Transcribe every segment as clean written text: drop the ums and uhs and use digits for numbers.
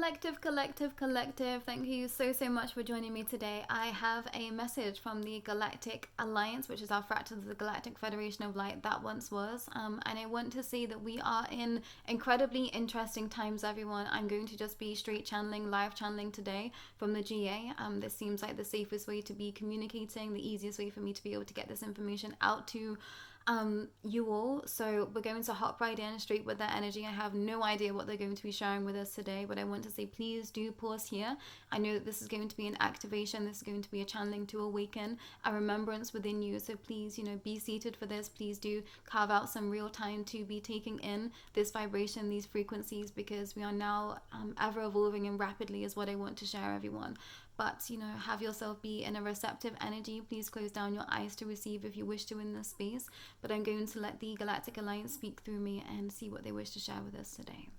Collective. Thank you so much for joining me today. I have a message from the Galactic Alliance, which is our fractal of the Galactic Federation of Light that once was. And I want to say that we are in incredibly interesting times, everyone. I'm going to just be straight channeling, live channeling today from the GA. This seems like the safest way to be communicating, the easiest way for me to be able to get this information out to you all. So we're going to hop right in straight with that energy. I have no idea what they're going to be sharing with us today, but I want to say please do pause here. I know that this is going to be an activation, this is going to be a channeling to awaken a remembrance within you. So please, be seated for this. Please do carve out some real time to be taking in this vibration, these frequencies, because we are now ever evolving and rapidly is what I want to share, everyone. But, have yourself be in a receptive energy. Please close down your eyes to receive if you wish to in this space. But I'm going to let the Galactic Alliance speak through me and see what they wish to share with us today.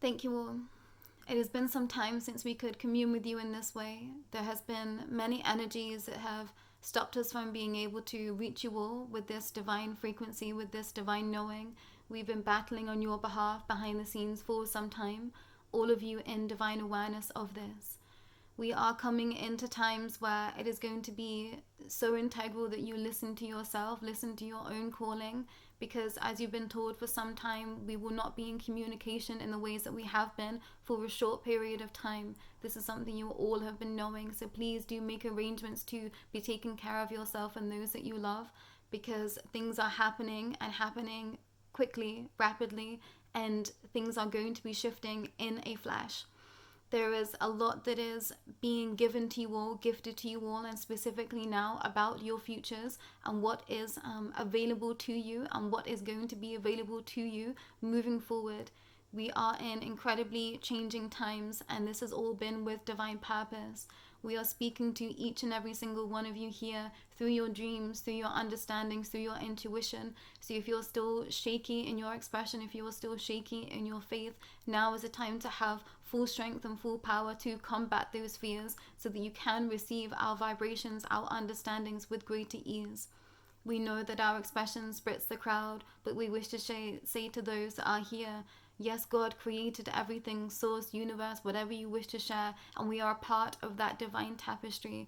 Thank you all. It has been some time since we could commune with you in this way. There has been many energies that have stopped us from being able to reach you all with this divine frequency, with this divine knowing. We've been battling on your behalf behind the scenes for some time, all of you in divine awareness of this. We are coming into times where it is going to be so integral that you listen to yourself, listen to your own calling, because as you've been told for some time, we will not be in communication in the ways that we have been for a short period of time. This is something you all have been knowing, so please do make arrangements to be taking care of yourself and those that you love, because things are happening and happening quickly, rapidly, and things are going to be shifting in a flash. There is a lot that is being given to you all, gifted to you all, and specifically now about your futures and what is available to you and what is going to be available to you moving forward. We are in incredibly changing times, and this has all been with divine purpose. We are speaking to each and every single one of you here through your dreams, through your understandings, through your intuition. So if you're still shaky in your expression, if you're still shaky in your faith, now is a time to have full strength and full power to combat those fears so that you can receive our vibrations, our understandings with greater ease. We know that our expression splits the crowd, but we wish to say to those that are here, yes, God created everything, source, universe, whatever you wish to share, and we are a part of that divine tapestry.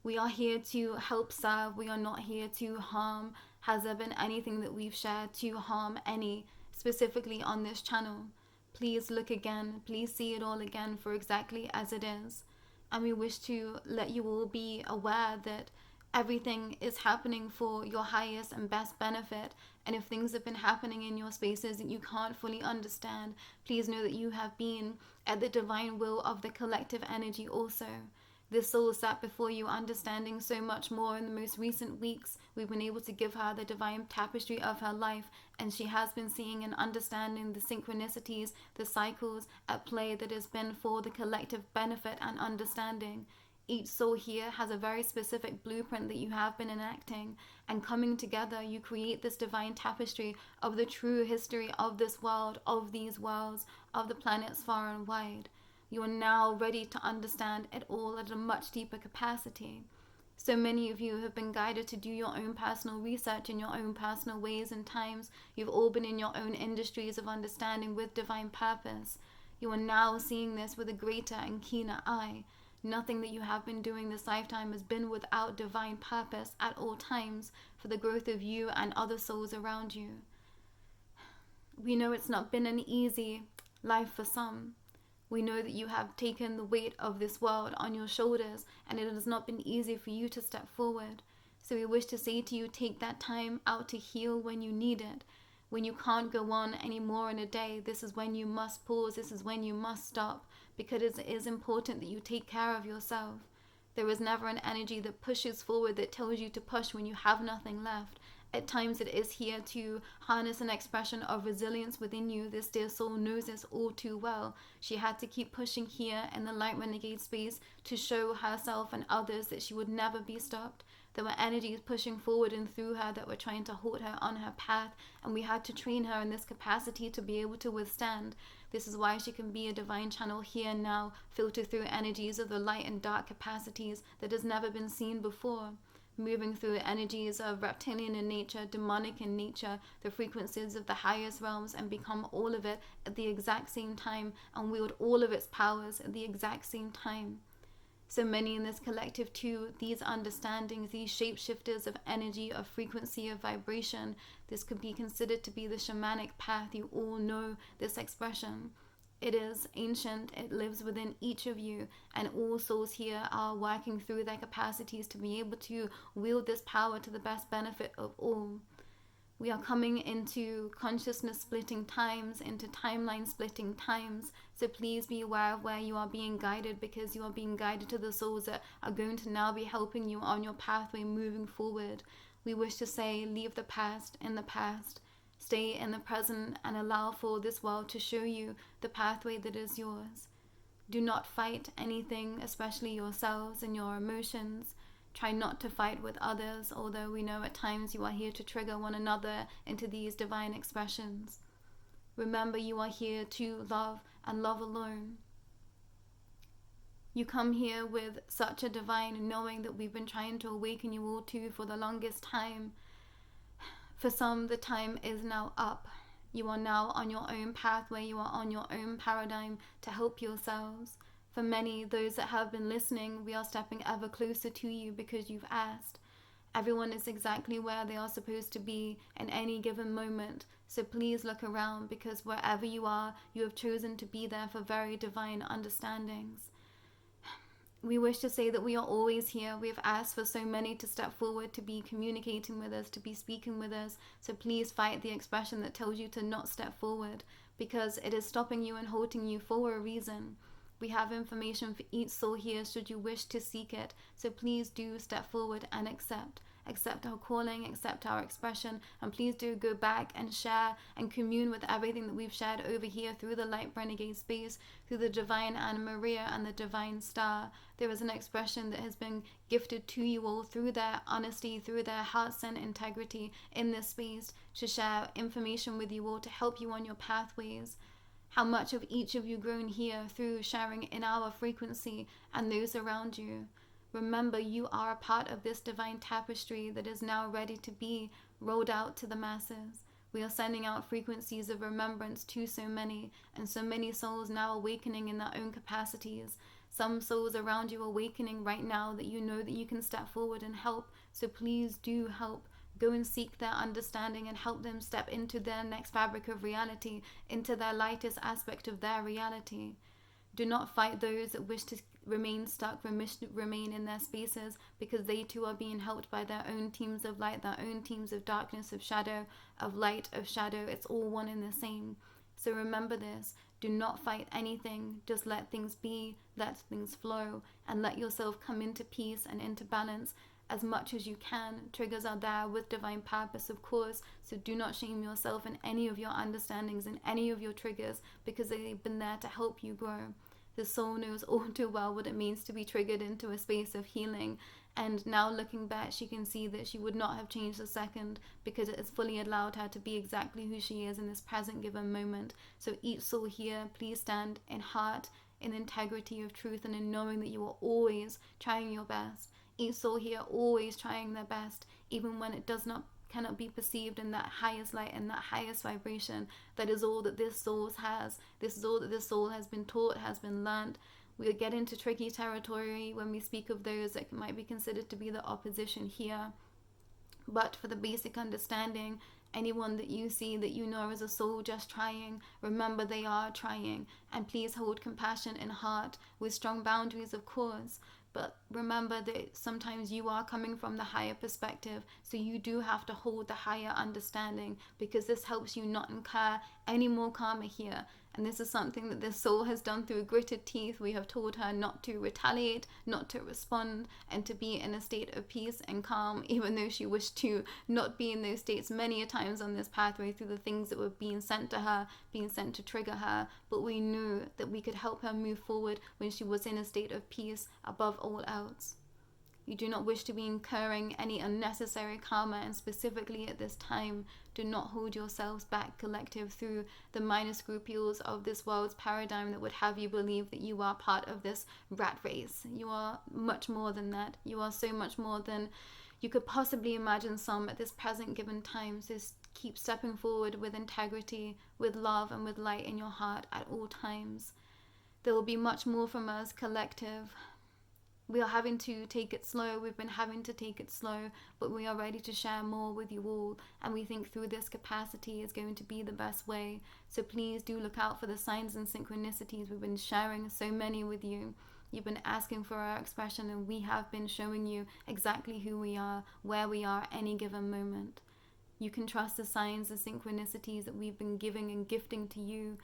We are here to help serve. We are not here to harm. Has there been anything that we've shared to harm any, specifically on this channel? Please look again. Please see it all again for exactly as it is. And we wish to let you all be aware that everything is happening for your highest and best benefit. And if things have been happening in your spaces that you can't fully understand, please know that you have been at the divine will of the collective energy also. This soul sat before you understanding so much more in the most recent weeks. We've been able to give her the divine tapestry of her life, and she has been seeing and understanding the synchronicities, the cycles at play that has been for the collective benefit and understanding. Each soul here has a very specific blueprint that you have been enacting, and coming together you create this divine tapestry of the true history of this world, of these worlds, of the planets far and wide. You are now ready to understand it all at a much deeper capacity. So many of you have been guided to do your own personal research in your own personal ways and times. You've all been in your own industries of understanding with divine purpose. You are now seeing this with a greater and keener eye. Nothing that you have been doing this lifetime has been without divine purpose at all times for the growth of you and other souls around you. We know it's not been an easy life for some. We know that you have taken the weight of this world on your shoulders, and it has not been easy for you to step forward. So we wish to say to you, take that time out to heal when you need it. When you can't go on anymore in a day, this is when you must pause, this is when you must stop, because it is important that you take care of yourself. There is never an energy that pushes forward, that tells you to push when you have nothing left. At times it is here to harness an expression of resilience within you. This dear soul knows this all too well. She had to keep pushing here in the Light Renegade space to show herself and others that she would never be stopped. There were energies pushing forward and through her that were trying to halt her on her path, and we had to train her in this capacity to be able to withstand. This is why she can be a divine channel here now, filter through energies of the light and dark capacities that has never been seen before. Moving through energies of reptilian in nature, demonic in nature, the frequencies of the highest realms, and become all of it at the exact same time, and wield all of its powers at the exact same time. So many in this collective too, these understandings, these shapeshifters of energy, of frequency, of vibration, this could be considered to be the shamanic path. You all know this expression. It is ancient, it lives within each of you, and all souls here are working through their capacities to be able to wield this power to the best benefit of all. We are coming into consciousness splitting times, into timeline splitting times. So please be aware of where you are being guided, because you are being guided to the souls that are going to now be helping you on your pathway moving forward. We wish to say, leave the past in the past. Stay in the present and allow for this world to show you the pathway that is yours. Do not fight anything, especially yourselves and your emotions. Try not to fight with others, although we know at times you are here to trigger one another into these divine expressions. Remember, you are here to love and love alone. You come here with such a divine knowing that we've been trying to awaken you all to for the longest time. For some, the time is now up. You are now on your own pathway. You are on your own paradigm to help yourselves. For many, those that have been listening, we are stepping ever closer to you because you've asked. Everyone is exactly where they are supposed to be in any given moment. So please look around, because wherever you are, you have chosen to be there for very divine understandings. We wish to say that we are always here. We have asked for so many to step forward, to be communicating with us, to be speaking with us. So please fight the expression that tells you to not step forward, because it is stopping you and halting you for a reason. We have information for each soul here should you wish to seek it. So please do step forward and accept our calling, accept our expression, and please do go back and share and commune with everything that we've shared over here through the Light Renegade space, through the Divine Anna Maria and the Divine Star. There is an expression that has been gifted to you all through their honesty, through their hearts and integrity in this space, to share information with you all to help you on your pathways. How much of each of you grown here through sharing in our frequency and those around you. Remember, you are a part of this divine tapestry that is now ready to be rolled out to the masses. We are sending out frequencies of remembrance to so many, and so many souls now awakening in their own capacities. Some souls around you awakening right now that you know that you can step forward and help. So please do help. Go and seek their understanding and help them step into their next fabric of reality, into their lightest aspect of their reality. Do not fight those that wish to remain stuck, remain in their spaces, because they too are being helped by their own teams of light, their own teams of darkness, of shadow, of light, of shadow. It's all one and the same. So remember this. Do not fight anything. Just let things be, let things flow, and let yourself come into peace and into balance as much as you can. Triggers are there with divine purpose, of course, so do not shame yourself in any of your understandings and any of your triggers, because they've been there to help you grow. The soul knows all too well what it means to be triggered into a space of healing, and now looking back, she can see that she would not have changed a second, because it has fully allowed her to be exactly who she is in this present given moment. So each soul here, please stand in heart, in integrity of truth, and in knowing that you are always trying your best. Each soul here always trying their best, even when it cannot be perceived in that highest light and that highest vibration. That is all that this soul has. This is all that this soul has been taught, has been learned. We'll get into tricky territory when we speak of those that might be considered to be the opposition here. But for the basic understanding, anyone that you see that you know is a soul just trying, remember they are trying. And please hold compassion in heart with strong boundaries, of course. But remember that sometimes you are coming from the higher perspective, so you do have to hold the higher understanding, because this helps you not incur any more karma here. And this is something that this soul has done through gritted teeth. We have told her not to retaliate, not to respond, and to be in a state of peace and calm, even though she wished to not be in those states many a times on this pathway through the things that were being sent to her, being sent to trigger her. But we knew that we could help her move forward when she was in a state of peace above all else. You do not wish to be incurring any unnecessary karma, and specifically at this time, do not hold yourselves back, collective, through the minor scruples of this world's paradigm that would have you believe that you are part of this rat race. You are much more than that. You are so much more than you could possibly imagine some at this present given time. So keep stepping forward with integrity, with love, and with light in your heart at all times. There will be much more from us, collective. We are having to take it slow. We've been having to take it slow, but we are ready to share more with you all. And we think through this capacity is going to be the best way. So please do look out for the signs and synchronicities. We've been sharing so many with you. You've been asking for our expression, and we have been showing you exactly who we are, where we are at any given moment. You can trust the signs and synchronicities that we've been giving and gifting to you.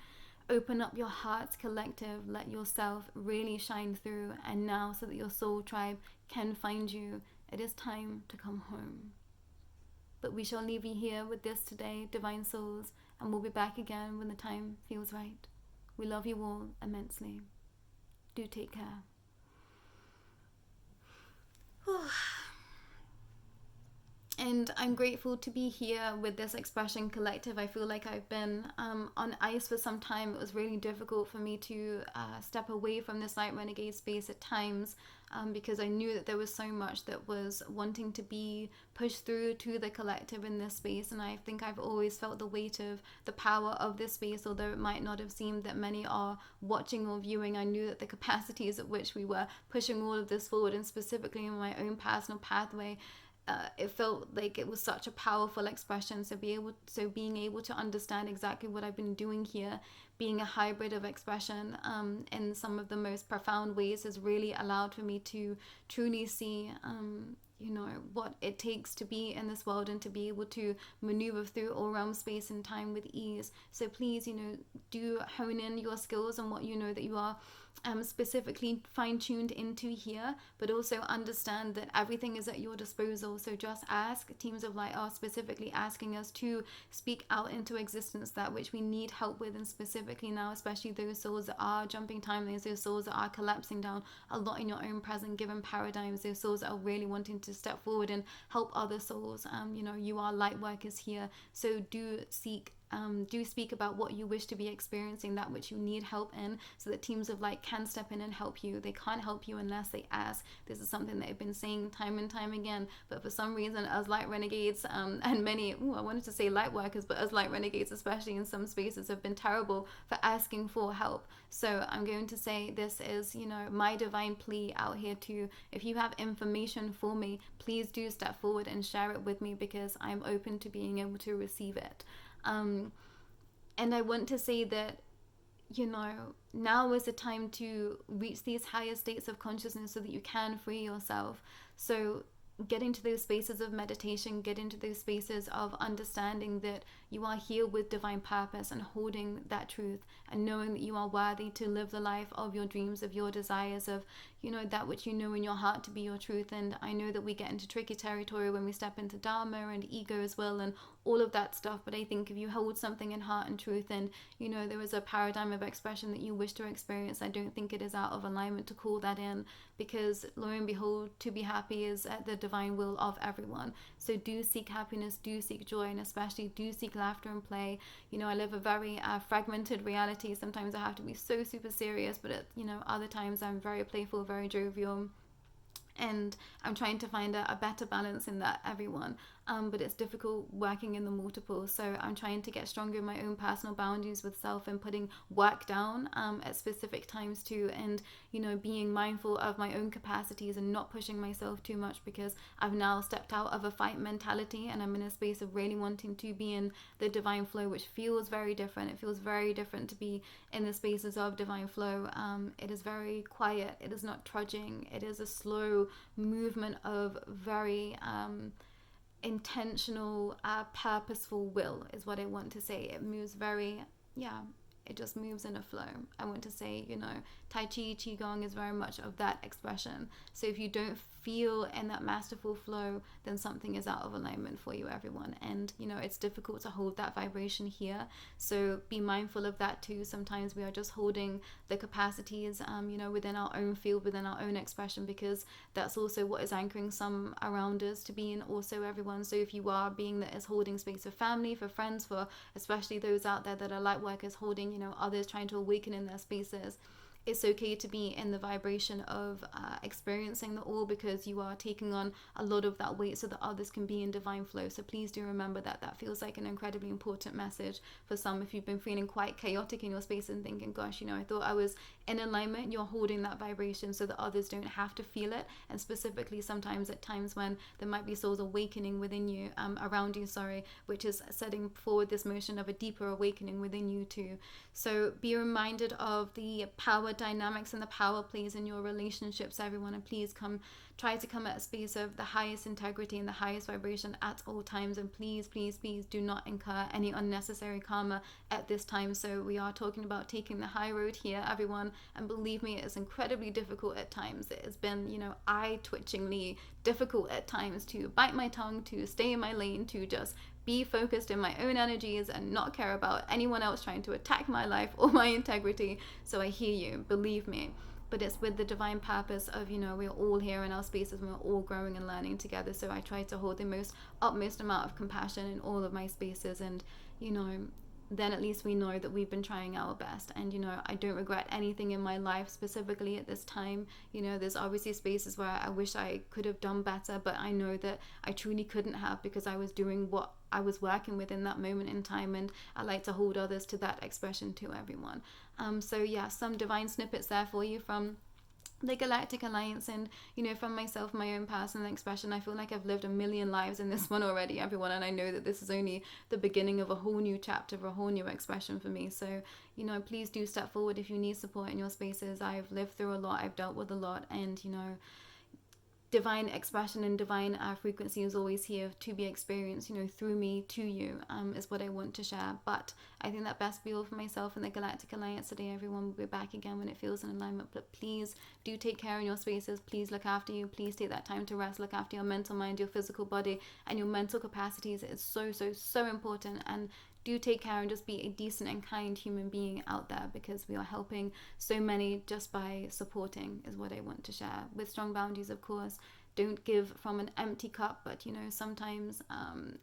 Open up your hearts, collective. Let yourself really shine through. And now, so that your soul tribe can find you, it is time to come home. But we shall leave you here with this today, divine souls, and we'll be back again when the time feels right. We love you all immensely. Do take care. And I'm grateful to be here with this expression collective. I feel like I've been on ice for some time. It was really difficult for me to step away from this Light Renegade space at times, because I knew that there was so much that was wanting to be pushed through to the collective in this space. And I think I've always felt the weight of the power of this space, although it might not have seemed that many are watching or viewing. I knew that the capacities at which we were pushing all of this forward, and specifically in my own personal pathway, it felt like it was such a powerful expression. So being able to understand exactly what I've been doing here, being a hybrid of expression in some of the most profound ways, has really allowed for me to truly see what it takes to be in this world and to be able to maneuver through all realm, space, and time with ease. So please, do hone in your skills on what you know that you are specifically fine-tuned into here, but also understand that everything is at your disposal. So just ask. Teams of Light are specifically asking us to speak out into existence that which we need help with, and specifically now, especially those souls that are jumping timelines, those souls that are collapsing down a lot in your own present given paradigms, those souls that are really wanting to step forward and help other souls. You are light workers here, so do speak about what you wish to be experiencing, that which you need help in, so that Teams of Light can step in and help you. They can't help you unless they ask. This is something that I've been saying time and time again, but for some reason, as Light Renegades and many, I wanted to say light workers, but as Light Renegades, especially in some spaces, have been terrible for asking for help. So I'm going to say this is, my divine plea out here to, if you have information for me, please do step forward and share it with me, because I'm open to being able to receive it. And I want to say that, now is the time to reach these higher states of consciousness so that you can free yourself. So get into those spaces of meditation, get into those spaces of understanding that you are here with divine purpose, and holding that truth, and knowing that you are worthy to live the life of your dreams, of your desires, of that which you know in your heart to be your truth. And I know that we get into tricky territory when we step into dharma and ego as well, and all of that stuff, but I think if you hold something in heart and truth, and there is a paradigm of expression that you wish to experience, I don't think it is out of alignment to call that in, because lo and behold, to be happy is at the divine will of everyone. So do seek happiness, do seek joy, and especially do seek laughter and play. I live a very fragmented reality. Sometimes I have to be so super serious, but at other times I'm very playful, very jovial, and I'm trying to find a better balance in that, everyone. But it's difficult working in the multiple. So I'm trying to get stronger in my own personal boundaries with self, and putting work down at specific times too, and being mindful of my own capacities and not pushing myself too much, because I've now stepped out of a fight mentality, and I'm in a space of really wanting to be in the divine flow, which feels very different. It feels very different to be in the spaces of divine flow. It is very quiet. It is not trudging. It is a slow movement of very intentional, purposeful will, is what I want to say. It moves very, it just moves in a flow. I want to say, Tai Chi, Qigong is very much of that expression. So if you don't feel in that masterful flow, then something is out of alignment for you, everyone. And, it's difficult to hold that vibration here. So be mindful of that too. Sometimes we are just holding the capacities, within our own field, within our own expression, because that's also what is anchoring some around us to be in also, everyone. So if you are a being that is holding space for family, for friends, for especially those out there that are light workers holding, others trying to awaken in their spaces, it's okay to be in the vibration of experiencing the all, because you are taking on a lot of that weight so that others can be in divine flow. So please do remember that. That feels like an incredibly important message for some. If you've been feeling quite chaotic in your space and thinking, gosh, I thought I was in alignment, you're holding that vibration so that others don't have to feel it. And specifically sometimes at times when there might be souls awakening within you, around you, which is setting forward this motion of a deeper awakening within you too. So be reminded of the power dynamics and the power plays in your relationships, everyone, and please try to come at a space of the highest integrity and the highest vibration at all times. And please do not incur any unnecessary karma at this time. So we are talking about taking the high road here, everyone, and believe me, it is incredibly difficult at times. It has been eye-twitchingly difficult at times to bite my tongue, to stay in my lane, to just be focused in my own energies and not care about anyone else trying to attack my life or my integrity. So I hear you, believe me. But it's with the divine purpose of, we're all here in our spaces and we're all growing and learning together. So I try to hold the utmost amount of compassion in all of my spaces. And, then at least we know that we've been trying our best. And, I don't regret anything in my life specifically at this time. There's obviously spaces where I wish I could have done better, but I know that I truly couldn't have, because I was doing what I was working with in that moment in time. And I like to hold others to that expression too, everyone. So yeah, some divine snippets there for you from the Galactic Alliance, and from myself, my own personal expression. I feel like I've lived a million lives in this one already, everyone, and I know that this is only the beginning of a whole new chapter, of a whole new expression for me. So please do step forward if you need support in your spaces. I've lived through a lot, I've dealt with a lot, and divine expression and divine frequency is always here to be experienced, through me to you, is what I want to share. But I think that best be all for myself and the Galactic Alliance today, everyone. We'll be back again when it feels in alignment. But please do take care in your spaces. Please look after you. Please take that time to rest. Look after your mental mind, your physical body, and your mental capacities. It's so important. And do take care and just be a decent and kind human being out there, because we are helping so many just by supporting, is what I want to share. With strong boundaries, of course. Don't give from an empty cup, but sometimes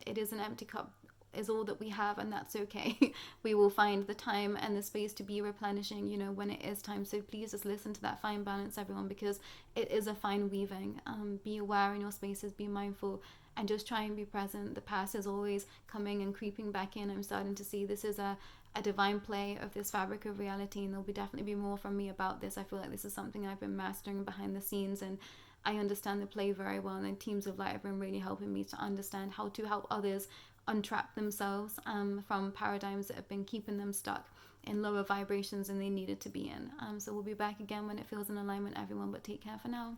it is an empty cup is all that we have, and that's okay. We will find the time and the space to be replenishing, when it is time. So please just listen to that fine balance, everyone, because it is a fine weaving. Be aware in your spaces, be mindful, and just try and be present. The past is always coming and creeping back in. I'm starting to see this is a divine play of this fabric of reality, and there'll definitely be more from me about this. I feel like this is something I've been mastering behind the scenes, and I understand the play very well, and teams of light have been really helping me to understand how to help others untrap themselves from paradigms that have been keeping them stuck in lower vibrations than they needed to be in. So we'll be back again when it feels in alignment, everyone, but take care for now.